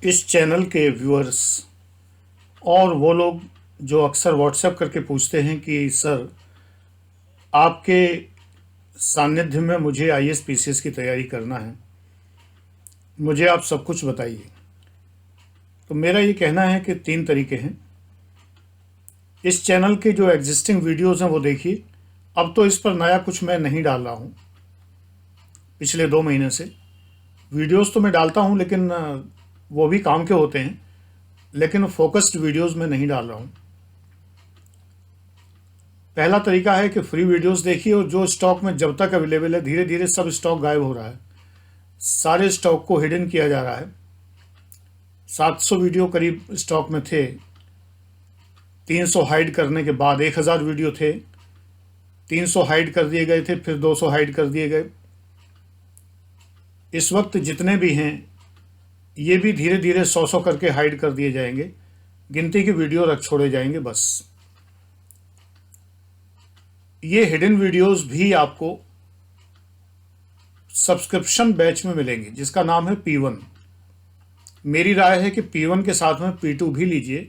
इस चैनल के व्यूअर्स और वो लोग जो अक्सर व्हाट्सएप करके पूछते हैं कि सर आपके सानिध्य में मुझे आईएएस पीसीएस की तैयारी करना है, मुझे आप सब कुछ बताइए। तो मेरा ये कहना है कि 3 तरीके हैं। इस चैनल के जो एग्जिस्टिंग वीडियोस हैं वो देखिए। अब तो इस पर नया कुछ मैं नहीं डाल रहा हूँ। पिछले 2 महीने से वीडियोस तो मैं डालता हूँ, लेकिन वो भी काम के होते हैं, लेकिन फोकस्ड वीडियोस में नहीं डाल रहा हूँ। पहला तरीका है कि फ्री वीडियोस देखिए, और जो स्टॉक में जब तक अवेलेबल है, धीरे धीरे सब स्टॉक गायब हो रहा है, सारे स्टॉक को हिडन किया जा रहा है। 700 वीडियो करीब स्टॉक में थे, 300 हाइड करने के बाद 1000 वीडियो थे, 300 हाइड कर दिए गए थे, फिर 200 हाइड कर दिए गए। इस वक्त जितने भी हैं ये भी धीरे धीरे 100 करके हाइड कर दिए जाएंगे, गिनती के वीडियो रख छोड़े जाएंगे बस। ये हिडन वीडियोस भी आपको सब्सक्रिप्शन बैच में मिलेंगे, जिसका नाम है P1। मेरी राय है कि P1 के साथ में P2 भी लीजिए।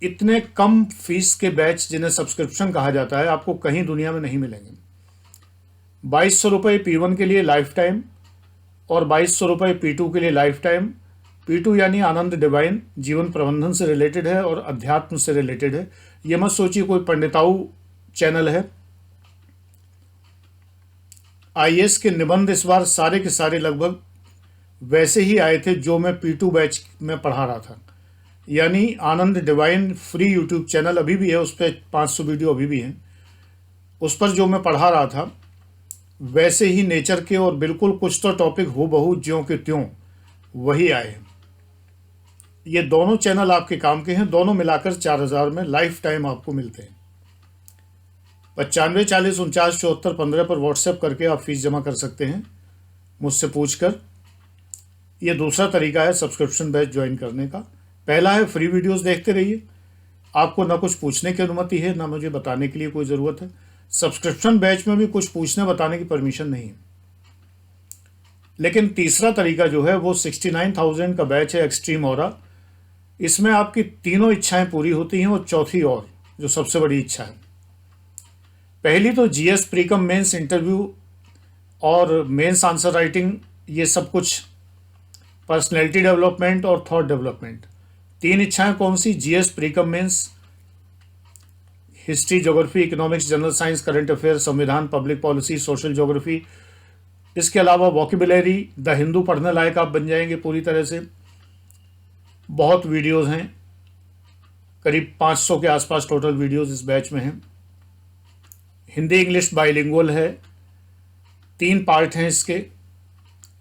इतने कम फीस के बैच जिन्हें सब्सक्रिप्शन कहा जाता है, आपको कहीं दुनिया में नहीं मिलेंगे। 2200 रुपये P1 के लिए लाइफ टाइम, और 2200 रुपये P2 के लिए लाइफ टाइम। P2 यानी आनंद डिवाइन, जीवन प्रबंधन से रिलेटेड है और अध्यात्म से रिलेटेड है। ये मत सोचिए कोई पंडिताऊ चैनल है। आईएएस के निबंध इस बार सारे के सारे लगभग वैसे ही आए थे जो मैं P2 बैच में पढ़ा रहा था। यानी आनंद डिवाइन फ्री यूट्यूब चैनल अभी भी है, उस पर 500 वीडियो अभी भी हैं। उस पर जो मैं पढ़ा रहा था वैसे ही नेचर के, और बिल्कुल कुछ तो टॉपिक हूबहू ज्यों के त्यों वही आए हैं। ये दोनों चैनल आपके काम के हैं, दोनों मिलाकर 4000 में लाइफ टाइम आपको मिलते हैं। 95 40 49 74 15 पर व्हाट्सएप करके आप फीस जमा कर सकते हैं मुझसे पूछकर। ये दूसरा तरीका है सब्सक्रिप्शन बैच ज्वाइन करने का। पहला है फ्री वीडियोस देखते रहिए, आपको ना कुछ पूछने की अनुमति है, ना मुझे बताने के लिए कोई ज़रूरत है। सब्सक्रिप्शन बैच में भी कुछ पूछने बताने की परमिशन नहीं है। लेकिन तीसरा तरीका जो है वो 69,000 का बैच है, एक्सट्रीम ऑरा। इसमें आपकी तीनों इच्छाएं पूरी होती हैं, और चौथी और जो सबसे बड़ी इच्छा है। पहली तो जीएस प्रीकम मेंस इंटरव्यू और मेंस आंसर राइटिंग, ये सब कुछ पर्सनैलिटी डेवलपमेंट और थॉट डेवलपमेंट। 3 इच्छाएं कौन सी? GS pre cum mains, history, geography, economics, general science, current affair, संविधान, पब्लिक पॉलिसी, सोशल ज्योग्राफी। इसके अलावा वोकेबुलरी, द हिंदू पढ़ने लायक आप बन जाएंगे पूरी तरह से। बहुत वीडियोस हैं, करीब 500 के आसपास टोटल वीडियोस इस बैच में हैं। हिंदी इंग्लिश बाइलिंगुअल है। 3 पार्ट हैं इसके।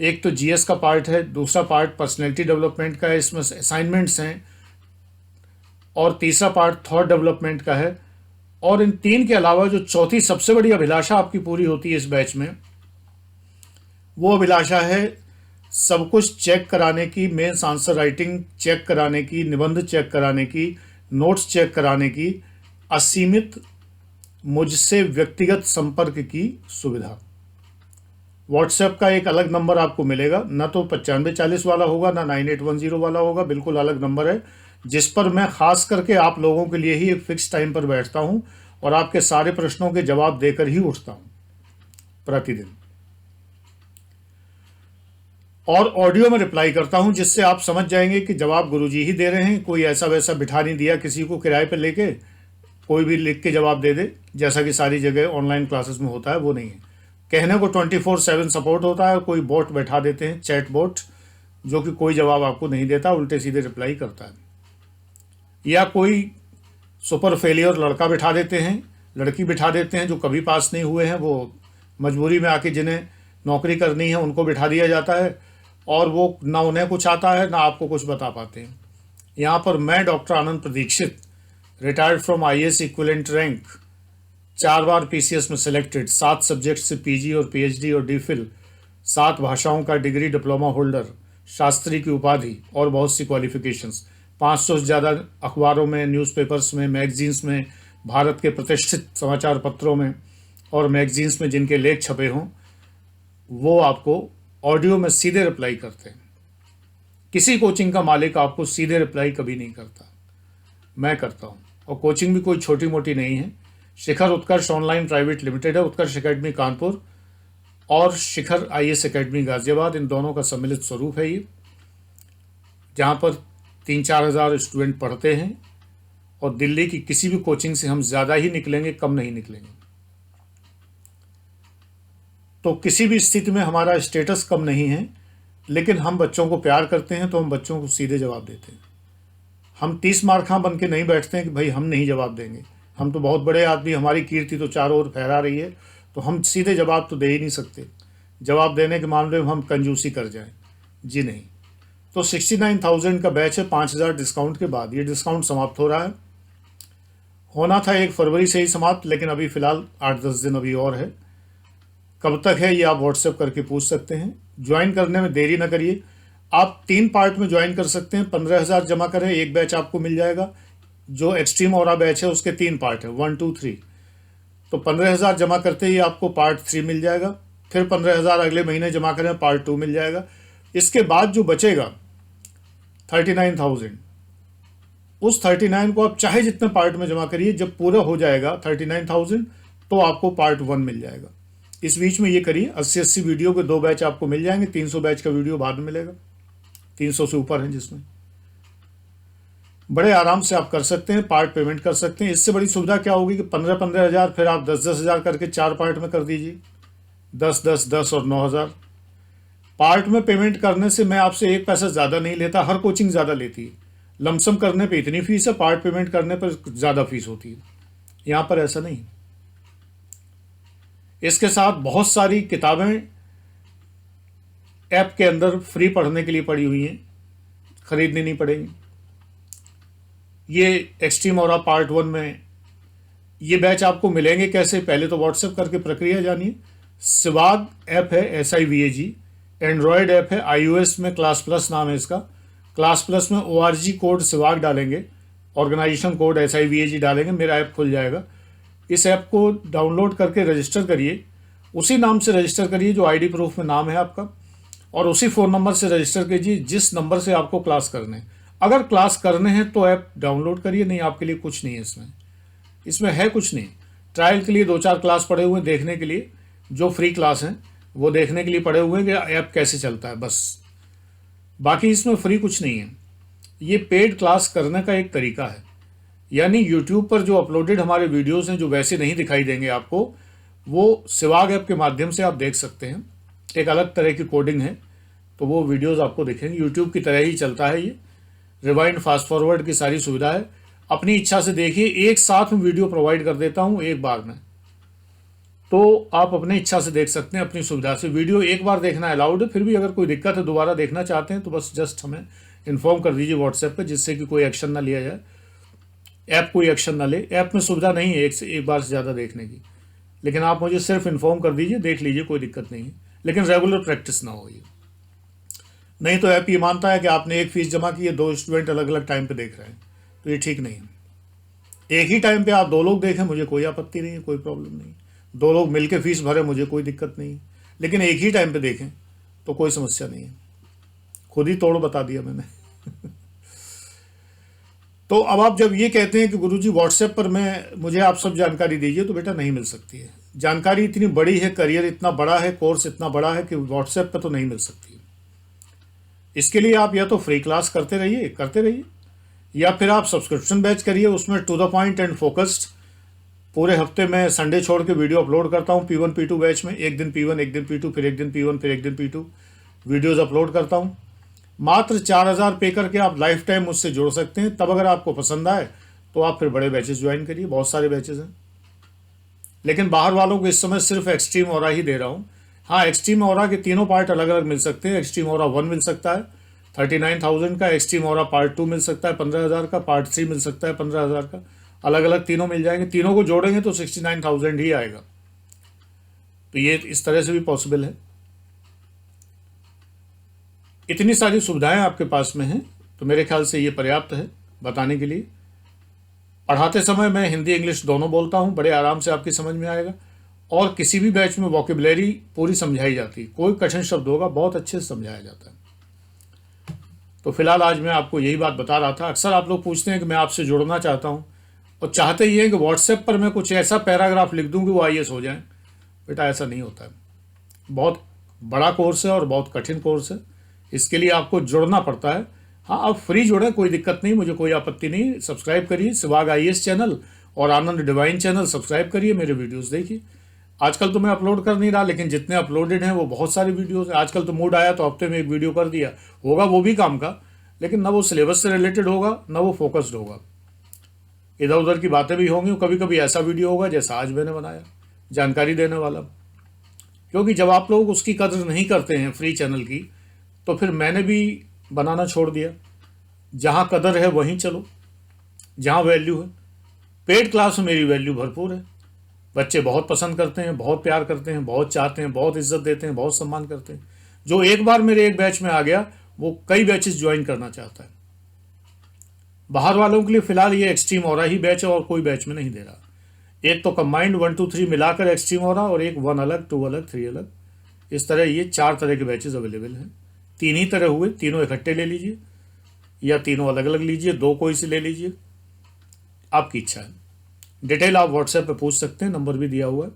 एक तो जीएस का पार्ट है, दूसरा पार्ट पर्सनैलिटी डेवलपमेंट का है, इसमें असाइनमेंट्स हैं, और तीसरा पार्ट थॉट डेवलपमेंट का है। और इन 3 के अलावा जो चौथी सबसे बड़ी अभिलाषा आपकी पूरी होती है इस बैच में, वो अभिलाषा है सब कुछ चेक कराने की, मेंस आंसर राइटिंग चेक कराने की, निबंध चेक कराने की, नोट्स चेक कराने की, असीमित मुझसे व्यक्तिगत संपर्क की सुविधा। व्हाट्सएप का एक अलग नंबर आपको मिलेगा, ना तो 95 40 वाला होगा, ना 9810 वाला होगा, बिल्कुल अलग नंबर है, जिस पर मैं खास करके आप लोगों के लिए ही एक फिक्स टाइम पर बैठता हूं, और आपके सारे प्रश्नों के जवाब देकर ही उठता हूं प्रतिदिन। और ऑडियो में रिप्लाई करता हूं, जिससे आप समझ जाएंगे कि जवाब गुरुजी ही दे रहे हैं। कोई ऐसा वैसा बिठा नहीं दिया किसी को किराए पर लेके, कोई भी लिख के जवाब दे दे, जैसा कि सारी जगह ऑनलाइन क्लासेस में होता है, वो नहीं है। कहने को 24/7 सपोर्ट होता है, कोई बोट बैठा देते हैं, चैट बोट, जो कि कोई जवाब आपको नहीं देता, उल्टे सीधे रिप्लाई करता है। या कोई सुपर फेलियर लड़का बिठा देते हैं, लड़की बिठा देते हैं, जो कभी पास नहीं हुए हैं, वो मजबूरी में आके जिन्हें नौकरी करनी है उनको बिठा दिया जाता है, और वो ना उन्हें कुछ आता है ना आपको कुछ बता पाते हैं। यहाँ पर मैं doctor Anand Pradikshit, retired from IAS equivalent rank, 4 bar PCS में सिलेक्टेड, 7 सब्जेक्ट से पीजी और पीएचडी और डीफिल, 7 भाषाओं का डिग्री डिप्लोमा होल्डर, शास्त्री की उपाधि और बहुत सी क्वालिफिकेशंस, 500 से ज़्यादा अखबारों में, न्यूज़पेपर्स में, मैगजीन्स में, भारत के प्रतिष्ठित समाचार पत्रों में और मैगजीन्स में जिनके लेख छपे हों, वो आपको ऑडियो में सीधे रिप्लाई करते हैं। किसी कोचिंग का मालिक आपको सीधे रिप्लाई कभी नहीं करता, मैं करता हूँ। और कोचिंग भी कोई छोटी मोटी नहीं है। शिखर उत्कर्ष ऑनलाइन प्राइवेट लिमिटेड है, उत्कर्ष एकेडमी कानपुर और शिखर IAS एकेडमी गाजियाबाद, इन दोनों का सम्मिलित स्वरूप है ये, जहाँ पर 3-4 हज़ार स्टूडेंट पढ़ते हैं। और दिल्ली की किसी भी कोचिंग से हम ज़्यादा ही निकलेंगे, कम नहीं निकलेंगे। तो किसी भी स्थिति में हमारा स्टेटस कम नहीं है, लेकिन हम बच्चों को प्यार करते हैं तो हम बच्चों को सीधे जवाब देते हैं। हम 30 मार्खा बन के नहीं बैठते हैं कि भाई हम नहीं जवाब देंगे, हम तो बहुत बड़े आदमी, हमारी कीर्ति तो चारों ओर फहरा रही है, तो हम सीधे जवाब तो दे ही नहीं सकते। जवाब देने के मामले में हम कंजूसी कर जाएं, जी नहीं। तो 69,000 का बैच है 5,000 डिस्काउंट के बाद। ये डिस्काउंट समाप्त हो रहा है, होना था 1 फरवरी से ही समाप्त, लेकिन अभी फ़िलहाल 8-10 दिन अभी और है। कब तक है ये आप व्हाट्सएप करके पूछ सकते हैं। ज्वाइन करने में देरी ना करिए। आप 3 पार्ट में ज्वाइन कर सकते हैं। 15,000 जमा करें, एक बैच आपको मिल जाएगा। जो एक्सट्रीम ऑरा बैच है उसके 3 पार्ट है, 1, 2, 3। तो 15,000 जमा करते ही आपको पार्ट 3 मिल जाएगा। फिर 15,000 अगले महीने जमा करें, पार्ट 2 मिल जाएगा। इसके बाद जो बचेगा 39,000, उस 39 को आप चाहे जितने पार्ट में जमा करिए, जब पूरा हो जाएगा 39,000 तो आपको पार्ट 1 मिल जाएगा। इस बीच में ये करिए, 80-80 वीडियो के 2 बैच आपको मिल जाएंगे। 300 बैच का वीडियो बाद में मिलेगा, 300 से ऊपर है जिसमें बड़े आराम से आप कर सकते हैं, पार्ट पेमेंट कर सकते हैं। इससे बड़ी सुविधा क्या होगी कि 15-15 हज़ार फिर आप 10-10 हज़ार करके 4 पार्ट में कर दीजिए, 10-10-10 और 9,000। पार्ट में पेमेंट करने से मैं आपसे 1 पैसा ज़्यादा नहीं लेता, हर कोचिंग ज़्यादा लेती है। लमसम करने पे इतनी फीस है, पार्ट पेमेंट करने पर ज़्यादा फीस होती है। यहाँ पर ऐसा नहीं। इसके साथ बहुत सारी किताबें ऐप के अंदर फ्री पढ़ने के लिए पड़ी हुई हैं, खरीदनी नहीं पड़ेंगी। ये एक्सट्रीम ऑरा पार्ट 1 में ये बैच आपको मिलेंगे कैसे, पहले तो व्हाट्सएप करके प्रक्रिया जानिए। सिवाग ऐप है, SIVAG, एंड्रॉयड ऐप है, iOS में क्लास प्लस नाम है इसका। क्लास प्लस में ORG कोड सिवाग डालेंगे, ऑर्गेनाइजेशन कोड SIVAG डालेंगे, मेरा ऐप खुल जाएगा। इस ऐप को डाउनलोड करके रजिस्टर करिए, उसी नाम से रजिस्टर करिए जो ID प्रूफ में नाम है आपका, और उसी फ़ोन नंबर से रजिस्टर कीजिए जिस नंबर से आपको क्लास करने हैं। अगर क्लास करने हैं तो ऐप डाउनलोड करिए, नहीं आपके लिए कुछ नहीं है इसमें है कुछ नहीं। ट्रायल के लिए 2-4 क्लास पड़े हुए हैं देखने के लिए, जो फ्री क्लास हैं वो देखने के लिए पड़े हुए हैं कि ऐप कैसे चलता है, बस। बाकी इसमें फ्री कुछ नहीं है। ये पेड क्लास करने का एक तरीका है, यानी यूट्यूब पर जो अपलोडेड हमारे वीडियोस हैं जो वैसे नहीं दिखाई देंगे आपको, वो सिवाग ऐप के माध्यम से आप देख सकते हैं। एक अलग तरह की कोडिंग है, तो वो वीडियोस आपको दिखेंगे। यूट्यूब की तरह ही चलता है ये, रिवाइंड फास्ट फॉरवर्ड की सारी सुविधा है। अपनी इच्छा से देखिए, एक साथ में वीडियो प्रोवाइड कर देता हूँ एक बार में, तो आप अपनी इच्छा से देख सकते हैं, अपनी सुविधा से। वीडियो एक बार देखना अलाउड है, फिर भी अगर कोई दिक्कत है, दोबारा देखना चाहते हैं तो बस जस्ट हमें इन्फॉर्म कर दीजिए व्हाट्सएप पे, जिससे कि कोई एक्शन ना लिया जाए, ऐप कोई एक्शन ना ले। ऐप में सुविधा नहीं है एक बार से ज़्यादा देखने की, लेकिन आप मुझे सिर्फ इन्फॉर्म कर दीजिए, देख लीजिए, कोई दिक्कत नहीं है। लेकिन रेगुलर प्रैक्टिस ना हो ये, नहीं तो ऐप ये मानता है कि आपने एक फीस जमा की है, 2 स्टूडेंट अलग अलग टाइम पे देख रहे हैं, तो ये ठीक नहीं है। एक ही टाइम पे आप 2 लोग देखें, मुझे कोई आपत्ति नहीं है, कोई प्रॉब्लम नहीं। 2 लोग मिलकर फीस भरे, मुझे कोई दिक्कत नहीं है। लेकिन एक ही टाइम पे देखें तो कोई समस्या नहीं है। खुद ही तोड़ बता दिया मैंने। तो अब आप जब ये कहते हैं कि गुरुजी व्हाट्सएप पर मुझे आप सब जानकारी दीजिए, तो बेटा नहीं मिल सकती है। जानकारी इतनी बड़ी है, करियर इतना बड़ा है, कोर्स इतना बड़ा है कि व्हाट्सएप पर तो नहीं मिल सकती है। इसके लिए आप या तो फ्री क्लास करते रहिए, या फिर आप सब्सक्रिप्शन बैच करिए, उसमें to the point and focused पूरे हफ्ते में संडे छोड़ के वीडियो अपलोड करता हूँ। P1 P2 बैच में एक दिन P1 एक दिन P2, फिर एक दिन P1 फिर एक दिन P2 वीडियोज़ अपलोड करता हूँ। मात्र 4,000 पे करके आप लाइफ टाइम मुझसे जुड़ सकते हैं। तब अगर आपको पसंद आए तो आप फिर बड़े बैचेस ज्वाइन करिए, बहुत सारे बैचेस हैं। लेकिन बाहर वालों को इस समय सिर्फ एक्सट्रीम ऑरा ही दे रहा हूँ। हाँ, एक्सट्रीम ऑरा के तीनों पार्ट अलग अलग मिल सकते हैं। एक्सट्रीम ऑरा 1 मिल सकता है 39,000 का, एक्सट्रीम ऑरा पार्ट 2 मिल सकता है 15,000 का, पार्ट 3 मिल सकता है 15,000 का। अलग अलग तीनों मिल जाएंगे, तीनों को जोड़ेंगे तो 69,000 ही आएगा। तो ये इस तरह से भी पॉसिबल है। इतनी सारी सुविधाएं आपके पास में हैं, तो मेरे ख्याल से ये पर्याप्त है बताने के लिए। पढ़ाते समय मैं हिंदी इंग्लिश दोनों बोलता हूँ, बड़े आराम से आपकी समझ में आएगा। और किसी भी बैच में वोकेबुलरी पूरी समझाई जाती है, कोई कठिन शब्द होगा बहुत अच्छे से समझाया जाता है। तो फिलहाल आज मैं आपको यही बात बता रहा था। अक्सर आप लोग पूछते हैं कि मैं आपसे जुड़ना चाहता हूँ और चाहते ये हैं कि व्हाट्सएप पर मैं कुछ ऐसा पैराग्राफ लिख दूँ कि वो IAS हो जाए। बेटा ऐसा नहीं होता है। बहुत बड़ा कोर्स है और बहुत कठिन कोर्स है। इसके लिए आपको जुड़ना पड़ता है। हाँ, आप फ्री जुड़े, कोई दिक्कत नहीं, मुझे कोई आपत्ति नहीं। सब्सक्राइब करिए सहवाग IAS चैनल और आनंद डिवाइन चैनल सब्सक्राइब करिए, मेरे वीडियोस देखिए। आजकल तो मैं अपलोड कर नहीं रहा, लेकिन जितने अपलोडेड हैं वो बहुत सारे वीडियोस हैं। आजकल तो मूड आया तो हफ्ते में एक वीडियो कर दिया, होगा वो भी काम का, लेकिन ना वो सिलेबस से रिलेटेड होगा ना वो फोकस्ड होगा। इधर उधर की बातें भी होंगी, कभी कभी ऐसा वीडियो होगा जैसा आज मैंने बनाया, जानकारी देने वाला। क्योंकि जब आप लोग उसकी कदर नहीं करते हैं फ्री चैनल की, तो फिर मैंने भी बनाना छोड़ दिया। जहाँ कदर है वहीं चलो, जहाँ वैल्यू है। पेड क्लास में मेरी वैल्यू भरपूर है। बच्चे बहुत पसंद करते हैं, बहुत प्यार करते हैं, बहुत चाहते हैं, बहुत इज्जत देते हैं, बहुत सम्मान करते हैं। जो एक बार मेरे एक बैच में आ गया वो कई बैचेस ज्वाइन करना चाहता है। बाहर वालों के लिए फिलहाल ये एक्सट्रीम ऑरा ही बैच है और कोई बैच में नहीं दे रहा। एक तो कंबाइंड 1 2 3 मिलाकर एक्सट्रीम ऑरा और एक 1 अलग, 2 अलग, 3 अलग, इस तरह ये 4 तरह के बैचेस अवेलेबल हैं। 3 ही तरह हुए, तीनों इकट्ठे ले लीजिए या तीनों अलग अलग लीजिए, 2 कोई से ले लीजिए, आपकी इच्छा है। डिटेल आप व्हाट्सएप पे पूछ सकते हैं, नंबर भी दिया हुआ है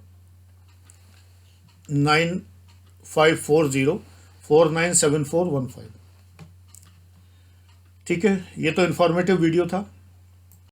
9540497415। ठीक है, ये तो इन्फॉर्मेटिव वीडियो था।